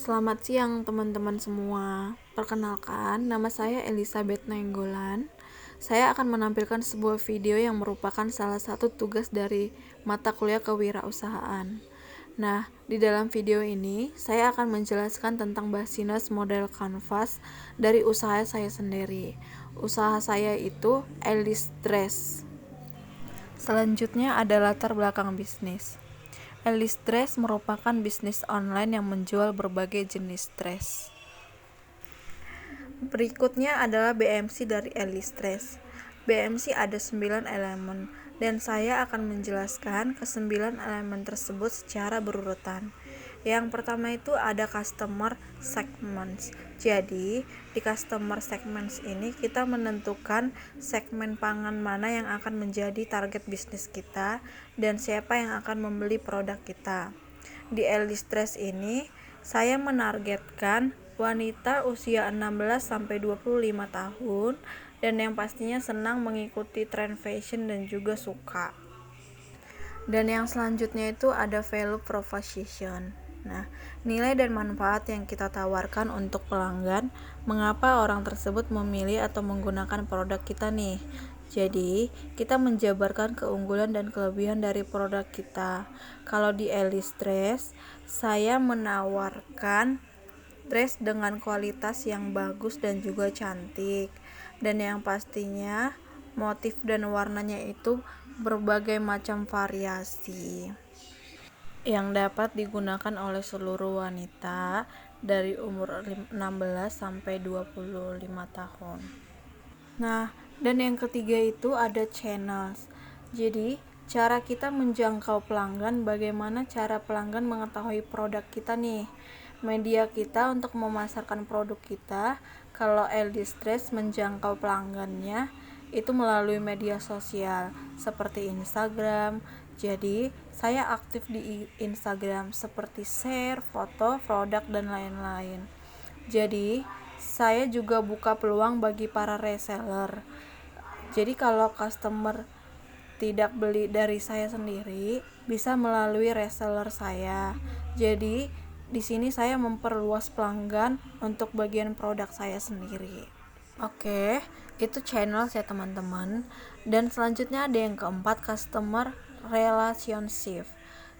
Selamat siang teman-teman semua. Perkenalkan, nama saya Elizabeth Nainggolan. Saya akan menampilkan sebuah video yang merupakan salah satu tugas dari mata kuliah kewirausahaan. Nah, di dalam video ini saya akan menjelaskan tentang business model canvas dari usaha saya sendiri. Usaha saya itu Alice Dress. Selanjutnya ada latar belakang bisnis. Alice Dress merupakan bisnis online yang menjual berbagai jenis dress. Berikutnya adalah BMC dari Alice Dress. BMC ada 9 elemen dan saya akan menjelaskan ke-9 elemen tersebut secara berurutan. Yang pertama itu ada customer segments. Jadi, di customer segments ini kita menentukan segmen pangan mana yang akan menjadi target bisnis kita dan siapa yang akan membeli produk kita. Di Alice Dress ini, saya menargetkan wanita usia 16 sampai 25 tahun dan yang pastinya senang mengikuti tren fashion dan juga suka. Dan yang selanjutnya itu ada value proposition. Nah, nilai dan manfaat yang kita tawarkan untuk pelanggan, mengapa orang tersebut memilih atau menggunakan produk kita nih. Jadi, kita menjabarkan keunggulan dan kelebihan dari produk kita. Kalau di Alice Dress, saya menawarkan dress dengan kualitas yang bagus dan juga cantik. Dan yang pastinya motif dan warnanya itu berbagai macam variasi yang dapat digunakan oleh seluruh wanita dari umur 16 sampai 25 tahun. Nah, dan yang ketiga itu ada channels. Jadi, cara kita menjangkau pelanggan, bagaimana cara pelanggan mengetahui produk kita nih. Media kita untuk memasarkan produk kita, kalau Alice Dress menjangkau pelanggannya itu melalui media sosial seperti Instagram. Jadi, saya aktif di Instagram seperti share, foto, produk, dan lain-lain. Jadi, saya juga buka peluang bagi para reseller. Jadi, kalau customer tidak beli dari saya sendiri, bisa melalui reseller saya. Jadi, di sini saya memperluas pelanggan untuk bagian produk saya sendiri. Oke, itu channel ya teman-teman. Dan selanjutnya ada yang keempat, customer relationship.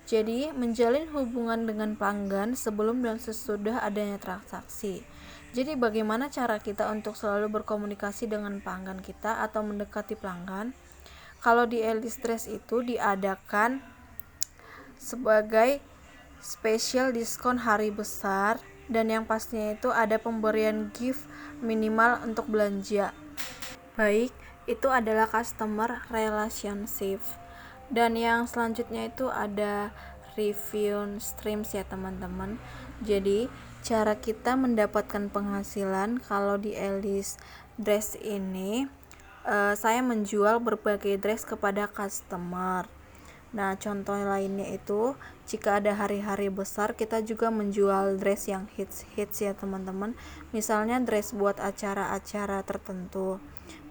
Jadi, menjalin hubungan dengan pelanggan sebelum dan sesudah adanya transaksi. Jadi, bagaimana cara kita untuk selalu berkomunikasi dengan pelanggan kita atau mendekati pelanggan? Kalau di Alice Dress itu diadakan sebagai special diskon hari besar dan yang pastinya itu ada pemberian gift minimal untuk belanja. Baik, itu adalah customer relationship. Dan yang selanjutnya itu ada review streams ya teman-teman. Jadi, cara kita mendapatkan penghasilan kalau di Alice Dress ini saya menjual berbagai dress kepada customer. Nah, contoh lainnya itu jika ada hari-hari besar kita juga menjual dress yang hits ya teman-teman. Misalnya dress buat acara-acara tertentu.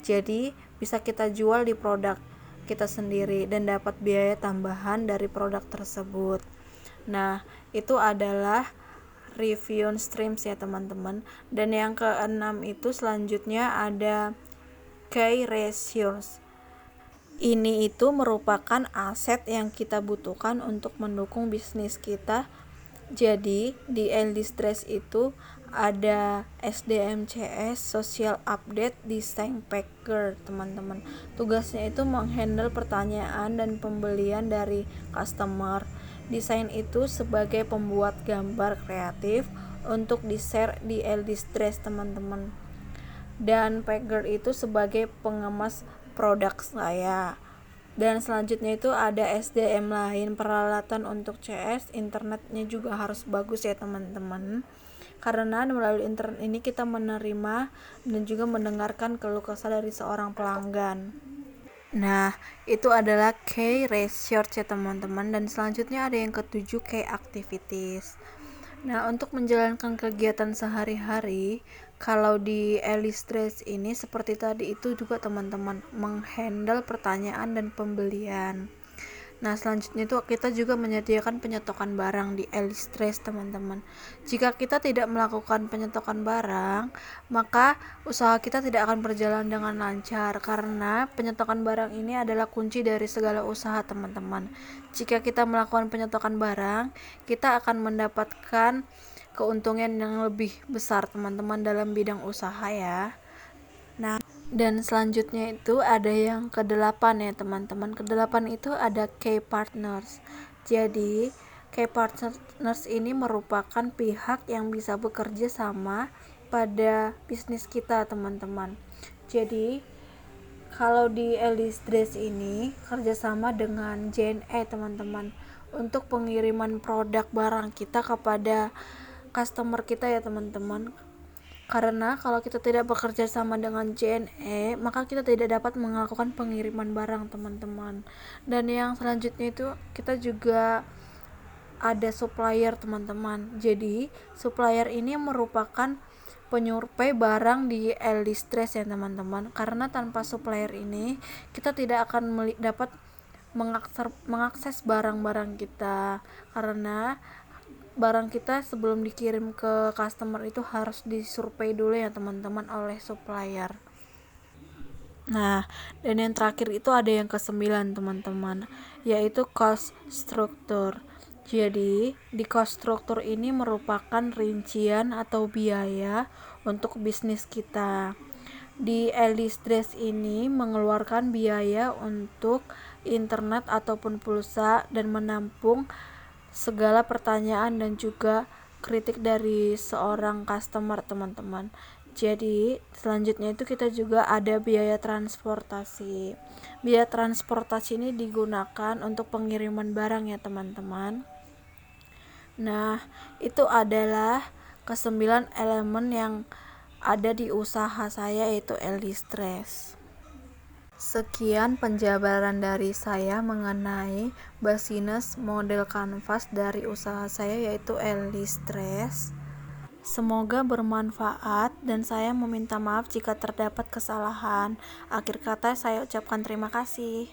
Jadi, bisa kita jual di produk kita sendiri dan dapat biaya tambahan dari produk tersebut. Nah, itu adalah review streams ya teman-teman. Dan yang keenam itu selanjutnya ada key ratios. Ini itu merupakan aset yang kita butuhkan untuk mendukung bisnis kita. Jadi di Alice Dress itu ada SDMCS, social update, design packer teman-teman. Tugasnya itu menghandle pertanyaan dan pembelian dari customer. Desain itu sebagai pembuat gambar kreatif untuk di-share di Alice Dress teman-teman. Dan packer itu sebagai pengemas produk saya. Dan selanjutnya itu ada SDM lain, peralatan untuk CS, internetnya juga harus bagus ya teman-teman. Karena melalui internet ini kita menerima dan juga mendengarkan keluh kesah dari seorang pelanggan. Nah, itu adalah key research ya teman-teman. Dan selanjutnya ada yang ketujuh, key activities. Nah, untuk menjalankan kegiatan sehari-hari, kalau di Alice Dress ini seperti tadi itu juga teman-teman menghandle pertanyaan dan pembelian. Nah, selanjutnya itu kita juga menyediakan penyetokan barang di Elistresh, teman-teman. Jika kita tidak melakukan penyetokan barang, maka usaha kita tidak akan berjalan dengan lancar karena penyetokan barang ini adalah kunci dari segala usaha, teman-teman. Jika kita melakukan penyetokan barang, kita akan mendapatkan keuntungan yang lebih besar, teman-teman, dalam bidang usaha ya. Nah, dan selanjutnya itu ada yang ke-8 ya, teman-teman. Ke-8 itu ada key partners. Jadi, key partners ini merupakan pihak yang bisa bekerja sama pada bisnis kita, teman-teman. Jadi, kalau di Elistresh ini kerjasama dengan JNE, teman-teman, untuk pengiriman produk barang kita kepada customer kita ya, teman-teman. Karena kalau kita tidak bekerja sama dengan JNE, maka kita tidak dapat melakukan pengiriman barang, teman-teman. Dan yang selanjutnya itu kita juga ada supplier, teman-teman. Jadi supplier ini merupakan penyuplai barang di Elistresh ya, teman-teman. Karena tanpa supplier ini kita tidak akan dapat mengakses barang-barang kita, karena barang kita sebelum dikirim ke customer itu harus disurvei dulu ya, teman-teman, oleh supplier. Nah, dan yang terakhir itu ada yang ke-9, teman-teman, yaitu cost structure. Jadi, di cost structure ini merupakan rincian atau biaya untuk bisnis kita. Di Elistresh ini mengeluarkan biaya untuk internet ataupun pulsa dan menampung segala pertanyaan dan juga kritik dari seorang customer, teman-teman. Jadi selanjutnya itu kita juga ada biaya transportasi. Biaya transportasi ini digunakan untuk pengiriman barang ya, teman-teman. Nah, itu adalah ke-9 elemen yang ada di usaha saya, yaitu Elistresh. Sekian penjabaran dari saya mengenai business model kanvas dari usaha saya, yaitu Elistresh. Semoga bermanfaat dan saya meminta maaf jika terdapat kesalahan. Akhir kata saya ucapkan terima kasih.